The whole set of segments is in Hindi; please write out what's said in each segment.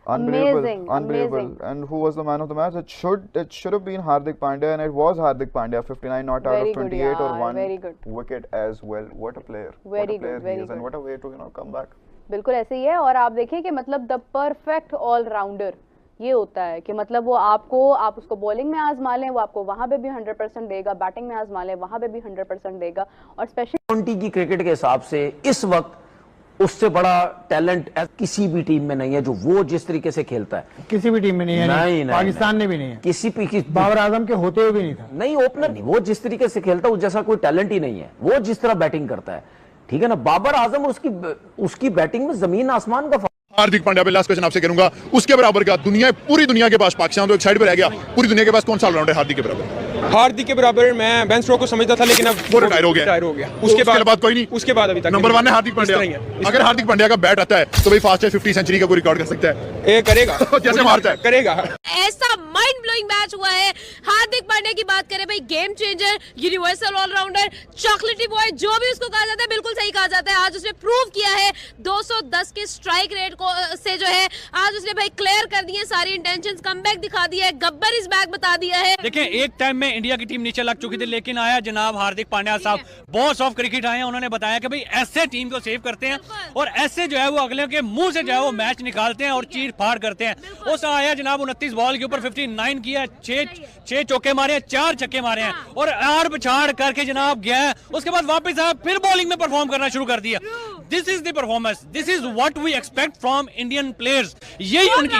Unbelievable, Amazing, unbelievable. amazing. And who was the man of the match? It should have been Hardik Pandya, and it was Hardik Pandya. 59 not out of Very good, 28 or yaar. one Very good. wicket as well. What a player! What Very a player good, he very is, and good. what a way to come back. बिल्कुल ऐसे ही है। और आप देखिए कि मतलब द परफेक्ट ऑलराउंडर ये होता है कि मतलब वो आप उसको बॉलिंग में आजमा लें, वो आपको वहां पे भी 100% देगा, बैटिंग में आजमा लें वहां पे भी 100% देगा। और स्पेशली ट्वेंटी की क्रिकेट के हिसाब से इस वक्त उससे बड़ा टैलेंट किसी भी टीम में नहीं है जो वो जिस तरीके से खेलता है। किसी भी टीम में नहीं है, नहीं, पाकिस्तान में भी नहीं है, किसी बाबर आजम के होते हुए भी नहीं था। नहीं, ओपनर नहीं, वो जिस तरीके से खेलता है उस जैसा कोई टैलेंट ही नहीं है। वो जिस तरह बैटिंग करता है, ठीक है ना, बाबर आजम और उसकी बैटिंग में जमीन आसमान का। हार्दिक पांड्या पे लास्ट क्वेश्चन आपसे करूंगा, उसके बराबर का पूरी दुनिया के पास, पाकिस्तान तो एक साइड पे रह गया, पूरी दुनिया के पास कौन सा ऑलराउंडर है हार्दिक के बराबर? हार्दिक के बराबर मैं बेन स्टोक्स को समझता था, लेकिन अब वो रिटायर हो गया। उसके बाद कोई नहीं, उसके बाद अभी तक नंबर 1 है हार्दिक पांड्या। अगर हार्दिक पांड्या का बैट आता है तो भाई फास्ट 50 सेंचुरी का कोई रिकॉर्ड कर सकता है। ये करेगा जैसे मारता है करेगा। ऐसा माइंड ब्लोइंग मैच हुआ है। हार्दिक पांड्या की बात करें भाई, गेम चेंजर, यूनिवर्सल ऑलराउंडर, चॉकलेटी बॉय, जो भी उसको कहा जाता है बिल्कुल सही कहा जाता है। आज उसने प्रूव किया है 210 के स्ट्राइक रेट को से जो है आज उसने भाई क्लियर कर दिए सारी इंटेंशंस, कमबैक दिखा दिया है, गब्बर इज बैक बता दिया है। देखिए एक टाइम में इंडिया की टीम नीचे लग चुकी थी, लेकिन आया जनाब हार्दिक पांड्या साहब, बॉस ऑफ क्रिकेट आए हैं, उन्होंने बताया कि भाई ऐसे टीम को सेव करते हैं और ऐसे जो है वो अगले के मुंह से जो है वो मैच निकालते हैं और चीर फाड़ करते हैं। उस आया जनाब 29 बॉल के ऊपर 59 किया, 6 चौके मारे, 4 छक्के मारे हैं और आर पछाड़ करके जनाब गया है। उसके बाद वापस आया, फिर बॉलिंग में परफॉर्म करना शुरू कर दिया। This is the performance, this is what we expect from Indian players. यही उनकी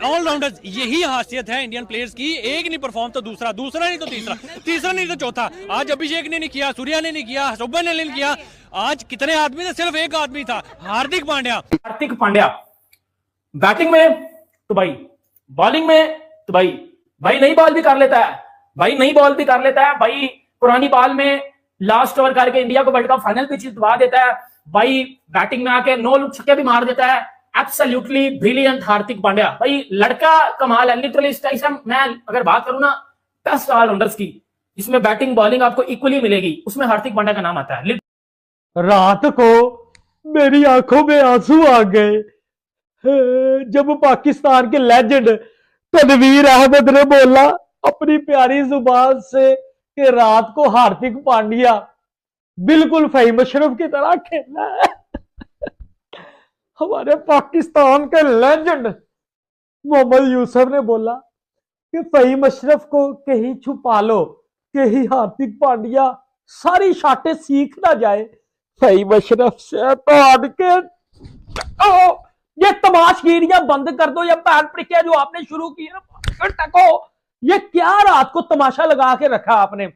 ऑलराउंडर्स, यही खासियत है इंडियन प्लेयर्स की। एक नहीं परफॉर्म तो दूसरा, दूसरा नहीं तो तीसरा, तीसरा नहीं तो चौथा। आज अभिषेक ने नहीं किया, सूर्या ने नहीं किया, सुबह ने नहीं किया। आज कितने आदमी थे? सिर्फ एक आदमी था, हार्दिक पांड्या। हार्दिक पांड्या बैटिंग में तो भाई, बॉलिंग में तो भाई नई बॉल भी कर लेता है, भाई नई बॉल भी कर लेता है, भाई पुरानी बॉल में लास्ट ओवर करके इंडिया को वर्ल्ड कप फाइनल पे जितवा देता है, भाई बैटिंग में आके 9 लुक छक्के भी मार देता है। एब्सोल्युटली ब्रिलियंट हार्दिक पांड्या, भाई लड़का कमाल है लिटरली। मैं अगर बात करूं ना बेस्ट ऑलराउंडर्स की, जिसमें बैटिंग बॉलिंग आपको इक्वली मिलेगी, उसमें हार्दिक पांड्या का नाम आता है। रात को मेरी आंखों में आंसू आ गए जब पाकिस्तान के लेजेंड तनवीर अहमद ने बोला अपनी प्यारी जुबान से कि रात को हार्दिक पांड्या बिल्कुल फहीम अशरफ की तरह खेलना है। हमारे पाकिस्तान के लेजेंड मोहम्मद यूसुफ ने बोला कि फहीम अशरफ को कहीं छुपा लो, कहीं हार्दिक पांड्या सारी शाटें सीख ना जाए फहीम अशरफ से। तो ये तमाशगीरियां बंद कर दो, या पैन प्रक्रिया जो आपने शुरू की है टको, ये क्या रात को तमाशा लगा के रखा आपने।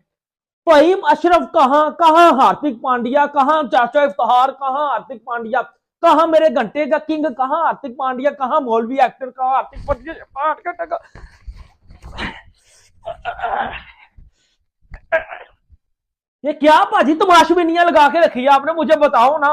फहीम अशरफ कहां हार्दिक पांड्या, कहां चाचा इफ्तिखार, कहां हार्दिक पांड्या, कहां मेरे घंटे का किंग, कहां हार्दिक पांड्या, कहां मौलवी एक्टर, कहां हार्दिक पांड्या। ये क्या भाजी तमाशबीनियां लगा के रखी है आपने, मुझे बताओ ना।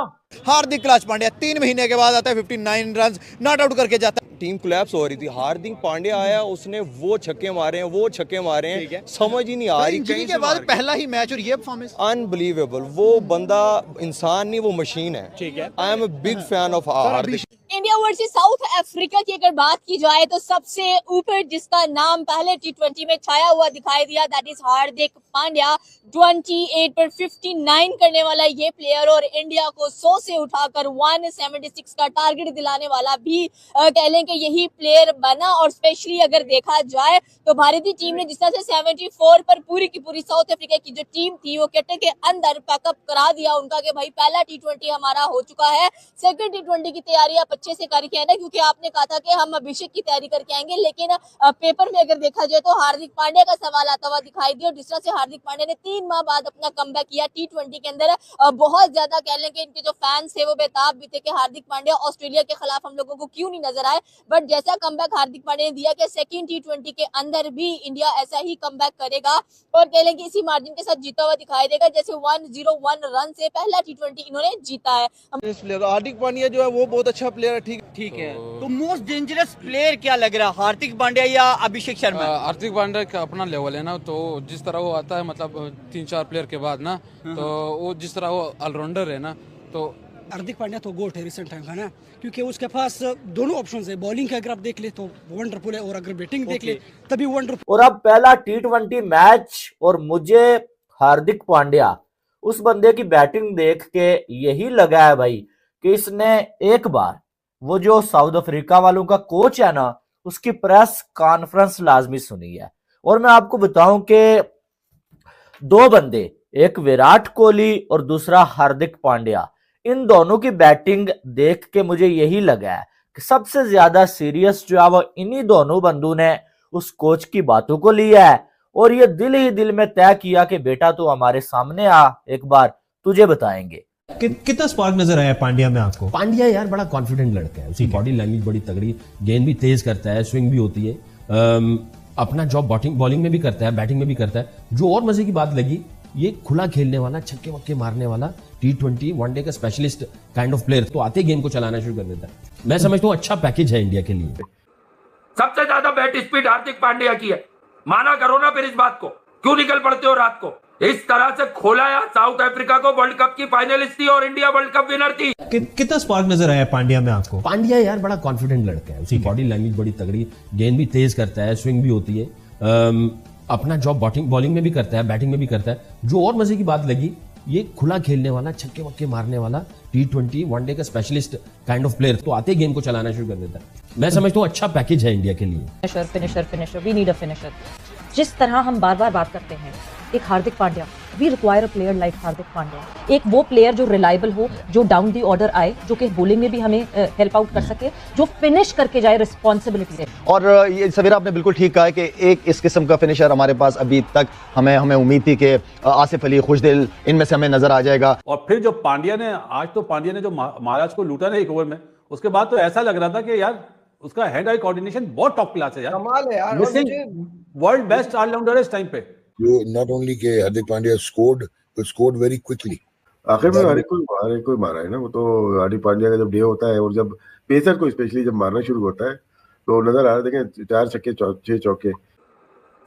हार्दिक क्लास पांड्या 3 महीने के बाद आता है, 59 रन नॉट आउट करके जाता है। टीम कोलैप्स हो रही थी, हार्दिक पांड्या आया, उसने वो छक्के मारे हैं, समझ ही नहीं आ रही। इंजरी के बाद पहला ही मैच और ये परफॉर्मेंस अनबिलीवेबल। वो बंदा इंसान नहीं, वो मशीन है। ठीक है, I am a big fan of Hardik. India versus south Africa की अगर बात की जाए तो सबसे ऊपर जिसका नाम पहले T20 में छाया हुआ दिखाई दिया, दैट इज हार्दिक पांड्या। 28 पर 59 करने वाला ये प्लेयर और इंडिया को 100 से उठाकर 176 का टारगेट दिलाने वाला भी कह लें कि यही प्लेयर बना। और स्पेशली अगर देखा जाए तो भारतीय टीम ने जिस तरह से 74 पर पूरी की पूरी साउथ अफ्रीका की जो टीम थी वो कटे के अंदर पैकअप करा दिया उनका कि भाई पहला T20 हमारा हो चुका है, सेकंड T20 की तैयारी आप अच्छे से करके आना, क्योंकि आपने कहा था कि हम अभिषेक की तैयारी करके आएंगे। लेकिन पेपर में अगर देखा जाए तो हार्दिक पांड्या का सवाल आता हुआ दिखाई दिया। और जिस तरह से हार्दिक पांड्या ने 3 माह बाद अपना कमबैक किया T20 के अंदर, बहुत ज्यादा कह लें कि इनके जो फैंस थे वो बेताब भी थे कि हार्दिक पांड्या ऑस्ट्रेलिया के खिलाफ हम लोगों को क्यों नहीं नजर आए। बट जैसा कमबैक हार्दिक पांड्या ने दिया कि सेकंड T20 के अंदर भी इंडिया ऐसा ही कमबैक करेगा और कह लें कि इसी मार्जिन के साथ जीता हुआ दिखाई देगा, जैसे 101 रन से पहला T20 इन्होंने जीता है। हार्दिक पांड्या जो है वो बहुत अच्छा प्लेयर है। ठीक है, तो मोस्ट डेंजरस प्लेयर क्या लग रहा है, हार्दिक पांड्या या अभिषेक शर्मा? हार्दिक पांड्या का अपना लेवल है ना, तो जिस तरह वो आता है मतलब 3-4 प्लेयर के बाद ना, तो वो जिस तरह वो ऑलराउंडर है ना, तो हार्दिक पांड्या तो गोट है रिसेंट टाइम का ना, क्योंकि उसके पास दोनों ऑप्शंस है। बॉलिंग का अगर आप देख ले तो वंडरफुल है, और अगर बैटिंग देख ले तभी वंडरफुल। और अब पहला T20 मैच, और मुझे हार्दिक पांड्या उस बंदे की बैटिंग देख के यही लगा है भाई कि इसने एक बार वो जो साउथ अफ्रीका वालों का कोच है ना, उसकी प्रेस कॉन्फ्रेंस लाजमी सुनी है। और मैं आपको बताऊं कि दो बंदे, एक विराट कोहली और दूसरा हार्दिक पांड्या, इन दोनों की बैटिंग देख के मुझे यही लगा है कि सबसे ज्यादा सीरियस जो है वो इन्हीं दोनों बंदों ने उस कोच की बातों को लिया है, और ये दिल ही दिल में तय किया कि बेटा तू हमारे सामने आ, एक बार तुझे बताएंगे। कितना स्पार्क नजर आया पांड्या में आपको? पांड्या यार बड़ा कॉन्फिडेंट लड़का है, उसकी बॉडी लैंग्वेज बड़ी तगड़ी, गेंद भी तेज करता है, स्विंग भी होती है, अपना जॉब बॉलिंग में भी करता है, बैटिंग में भी करता है। जो और मजे की बात लगी, ये खुला खेलने वाला, छक्के वक्के मारने वाला, T20 वनडे का स्पेशलिस्ट काइंड ऑफ प्लेयर, तो आते गेम को चलाना शुरू कर देता है। मैं समझता हूँ अच्छा पैकेज है इंडिया के लिए। सबसे ज्यादा बैट स्पीड हार्दिक पांड्या की है, माना करो ना फिर इस बात को, क्यों निकल पड़ते हो रात को? इस तरह से खोलाया साउथ अफ्रीका को, वर्ल्ड कप की फाइनलिस्ट थी और इंडिया वर्ल्ड कप विनर थी। कितना स्पार्क नजर आया पांड्या में आपको? पांड्या यार बड़ा कॉन्फिडेंट लड़का है, उसकी बॉडी लैंग्वेज बड़ी तगड़ी, गेंद भी तेज करता है, स्विंग भी होती है, अपना जॉब बॉलिंग में भी करता है, बैटिंग में भी करता है। जो और मजे की बात लगी, ये खुला खेलने वाला, छक्के वक्के मारने वाला, T20 वनडे का स्पेशलिस्ट काइंड ऑफ प्लेयर, तो आते गेम को चलाना शुरू कर देता है। मैं समझता हूँ अच्छा पैकेज है इंडिया के लिए। Finisher, we need a finisher. जिस तरह हम बार बार बात करते हैं, एक Hardik Pandya, we require a player like Hardik Pandya, एक वो प्लेयर जो रिलायबल हो, जो डाउन दी ऑर्डर आए, जो कि बॉलिंग में भी हमें हेल्प आउट कर सके, जो फिनिश करके जाए रिस्पॉन्सिबिलिटी से। और ये सवेरा आपने बिल्कुल ठीक कहा कि एक इस किस्म का फिनिशर हमारे पास अभी तक हमें उम्मीद थी कि आसिफ अली, खुशदिल, इनमें से हमें नजर आ जाएगा। और फिर जो पांड्या ने जो महाराज को लूटा ना एक ओवर में, उसके बाद तो ऐसा लग रहा था कि यार उसका हैंड आई कोऑर्डिनेशन बहुत टॉप क्लास है यार, कमाल है यार, वर्ल्ड बेस्ट ऑलराउंडर है इस टाइम पे। You not only के Hardik Pandya scored very quickly। आखिर में हर एक कोई मारा है ना, वो तो हार्दिक पांड्या का जब डे होता है और जब पेसर को स्पेशली जब मारना शुरू होता है तो नजर आ रहा है, देखें 4 छक्के 6 चौके।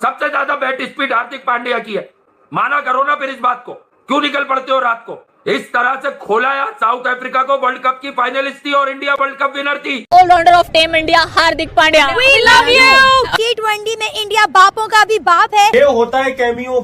सबसे ज्यादा बैट स्पीड हार्दिक पांड्या की है, माना करो ना फिर इस बात को, क्यों निकल पड़ते हो रात को? इस तरह से खोलाया साउथ अफ्रीका को, वर्ल्ड कप की फाइनलिस्ट थी और इंडिया वर्ल्ड कप विनर थी। Allrounder of team India Hardik Pandya, we love you. T20 में इंडिया बापों का भी बाप है। ये होता है कैमियो।